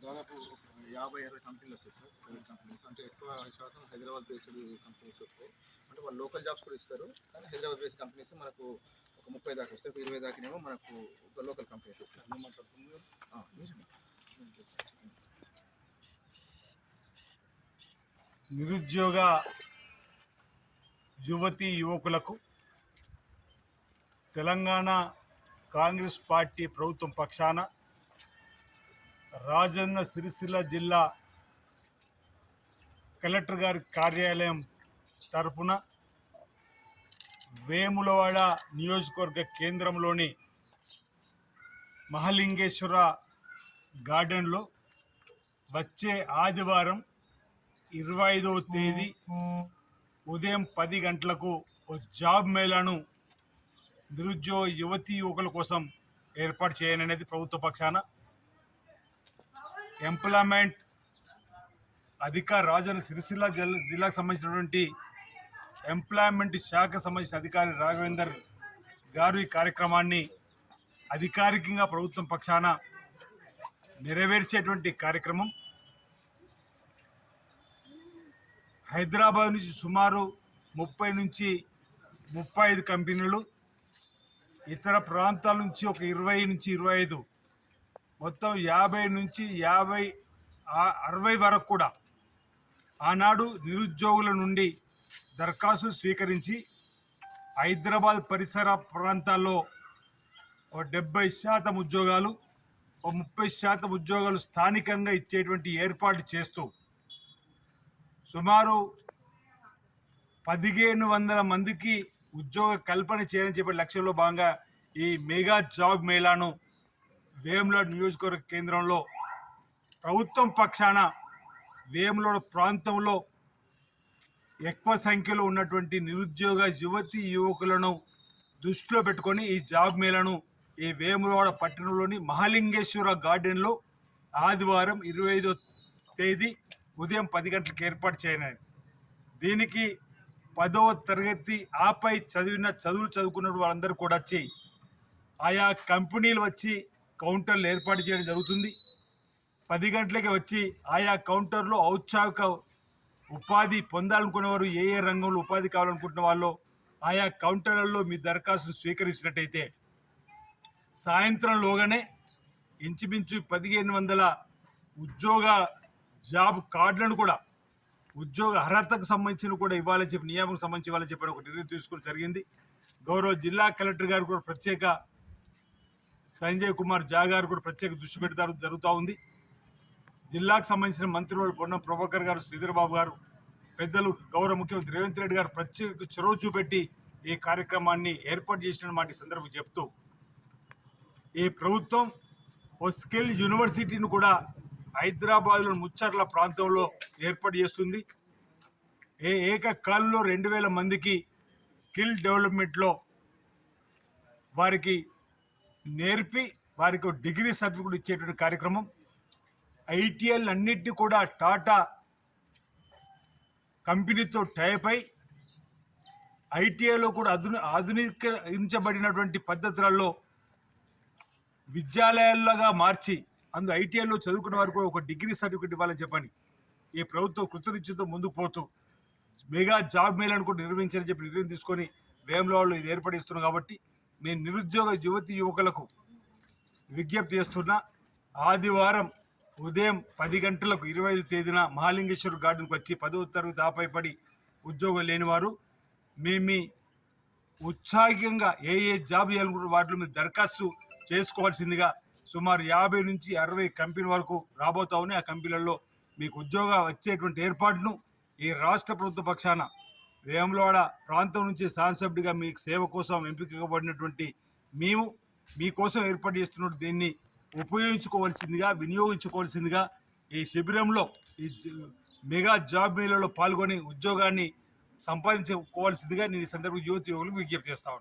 దాదాపు 50-60 కంపెనీలు వస్తాయి సార్. ప్రైవేట్ కంపెనీస్ అంటే ఎక్కువ శాతం హైదరాబాద్ బేస్డ్ కంపెనీస్ వస్తాయి. అంటే వాళ్ళు లోకల్ జాబ్స్ కూడా ఇస్తారు, కానీ హైదరాబాద్ బేస్డ్ కంపెనీస్ మనకు ఒక 30 దాకా వస్తాయి. 20 దాకానేమో మనకు ఒక లోకల్ కంపెనీస్ వస్తాయి. నిరుద్యోగ యువతీ యువకులకు తెలంగాణ కాంగ్రెస్ పార్టీ ప్రభుత్వం పక్షాన రాజన్న సిరిసిల్ల జిల్లా కలెక్టర్ గారి కార్యాలయం తరపున వేములవాడ నియోజకవర్గ కేంద్రంలోని మహాలింగేశ్వర గార్డెన్లో వచ్చే ఆదివారం 25వ తేదీ ఉదయం 10 గంటలకు ఓ జాబ్ మేళాను నిరుద్యోగ యువతీ యువకుల కోసం ఏర్పాటు చేయననేది ప్రభుత్వ పక్షాన ఎంప్లాయ్మెంట్ అధికారి రాజన్న సిరిసిల్ల జిల్లాకు సంబంధించినటువంటి ఎంప్లాయ్మెంట్ శాఖ సంబంధించిన అధికారి రాఘవేందర్ గారు ఈ కార్యక్రమాన్ని అధికారికంగా ప్రభుత్వం పక్షాన నెరవేర్చేటువంటి కార్యక్రమం. హైదరాబాద్ నుంచి సుమారు 30 నుంచి 35 కంపెనీలు, ఇతర ప్రాంతాల నుంచి ఒక 20 నుంచి 25, మొత్తం 50 నుంచి 60 వరకు కూడా ఆనాడు నిరుద్యోగుల నుండి దరఖాస్తులు స్వీకరించి హైదరాబాద్ పరిసర ప్రాంతాల్లో 70% ఉద్యోగాలు, 30% ఉద్యోగాలు స్థానికంగా ఇచ్చేటువంటి ఏర్పాటు చేస్తూ సుమారు 1500 మందికి ఉద్యోగ కల్పన చేయాలని చెప్పే లక్ష్యంలో భాగంగా ఈ మెగా జాబ్ మేళాను వేములవాడ నియోజకవర్గ కేంద్రంలో ప్రభుత్వం పక్షాన వేములవాడ ప్రాంతంలో ఎక్కువ సంఖ్యలో ఉన్నటువంటి నిరుద్యోగ యువతీ యువకులను దృష్టిలో పెట్టుకొని ఈ జాబ్ మేళాను ఈ వేములవాడ పట్టణంలోని మహాలింగేశ్వర గార్డెన్లో ఆదివారం 25వ తేదీ ఉదయం 10 గంటలకు ఏర్పాటు చేయనున్నది. దీనికి 10వ తరగతి ఆపై చదువుకున్న వాళ్ళందరూ కూడా వచ్చి ఆయా కంపెనీలు వచ్చి కౌంటర్లు ఏర్పాటు చేయడం జరుగుతుంది. 10 గంటలకి వచ్చి ఆయా కౌంటర్లో ఔత్సాహిక ఉపాధి పొందాలనుకునేవారు ఏ రంగంలో ఉపాధి కావాలనుకుంటున్న వాళ్ళు ఆయా కౌంటర్లలో మీ దరఖాస్తు స్వీకరించినట్టయితే సాయంత్రంలోగానే ఇంచుమించు 1500 ఉద్యోగ జాబ్ కార్డులను కూడా ఉద్యోగ అర్హతకు సంబంధించిన కూడా ఇవ్వాలని చెప్పి నియామకం సంబంధించి ఇవ్వాలని చెప్పి ఒక నిర్ణయం తీసుకోవడం జరిగింది. గౌరవ జిల్లా కలెక్టర్ గారు కూడా ప్రత్యేక సంజయ్ కుమార్ జా గారు కూడా ప్రత్యేక దృష్టి పెడతారు జరుగుతూ ఉంది. జిల్లాకు సంబంధించిన మంత్రులు పొన్నం ప్రభాకర్ గారు, శ్రీధర్ బాబు గారు, పెద్దలు గౌరవ ముఖ్యమంత్రి రేవంత్ రెడ్డి గారు ప్రత్యేక చొరవ చూపెట్టి ఈ కార్యక్రమాన్ని ఏర్పాటు చేసిన మాట సందర్భం చెప్తూ ఈ ప్రభుత్వం ఓ స్కిల్ యూనివర్సిటీని కూడా హైదరాబాద్లో ముచ్చర్ల ప్రాంతంలో ఏర్పాటు చేస్తుంది. ఏకకాలంలో 2000 మందికి స్కిల్ డెవలప్మెంట్లో వారికి నేర్పి వారికి డిగ్రీ సర్టిఫికేట్ ఇచ్చేటువంటి కార్యక్రమం. ఐటీఎల్ అన్నిటినీ కూడా టాటా కంపెనీతో టైప్ అయి ఐటీఐలో కూడా ఆధునీకరించబడినటువంటి పద్ధతులలో విద్యాలయాలుగా మార్చి అందులో ఐటీఐలో చదువుకున్న వారు కూడా ఒక డిగ్రీ సర్టిఫికేట్ ఇవ్వాలని చెప్పని ఈ ప్రభుత్వం కృతనిశ్చయంతో ముందుకు పోతూ మెగా జాబ్ మేళాను కూడా నిర్వహించాలని చెప్పి నిర్ణయం తీసుకొని వేములవాడలో ఇది ఏర్పడిస్తున్నాం. కాబట్టి నేను నిరుద్యోగ యువతీ యువకులకు విజ్ఞప్తి చేస్తున్నా, ఆదివారం ఉదయం 10 గంటలకు 25వ తేదీన మహాలింగేశ్వర గార్డెన్కి వచ్చి 10వ తరగతి ఆపై పడి ఉద్యోగం లేనివారు మీ ఉత్సాహంగా ఏ జాబ్ చేయాలనుకుంటున్న వాటిలో మీరు దరఖాస్తు చేసుకోవాల్సిందిగా సుమారు 50 నుంచి 60 కంపెనీ వరకు రాబోతా ఉన్నాయి. ఆ కంపెనీలలో మీకు ఉద్యోగం వచ్చేటువంటి ఏర్పాటును ఈ రాష్ట్ర ప్రభుత్వ పక్షాన వేములవాడ ప్రాంతం నుంచి శాసనసభ్యుడిగా మీకు సేవ కోసం ఎంపికబడినటువంటి మేము మీకోసం ఏర్పాటు చేస్తున్న దీన్ని ఉపయోగించుకోవాల్సిందిగా వినియోగించుకోవాల్సిందిగా ఈ శిబిరంలో మెగా జాబ్ మేళాలో పాల్గొని ఉద్యోగాన్ని సంపాదించుకోవాల్సిందిగా నేను ఈ సందర్భంగా యువకులకు విజ్ఞప్తి చేస్తా ఉన్నాను.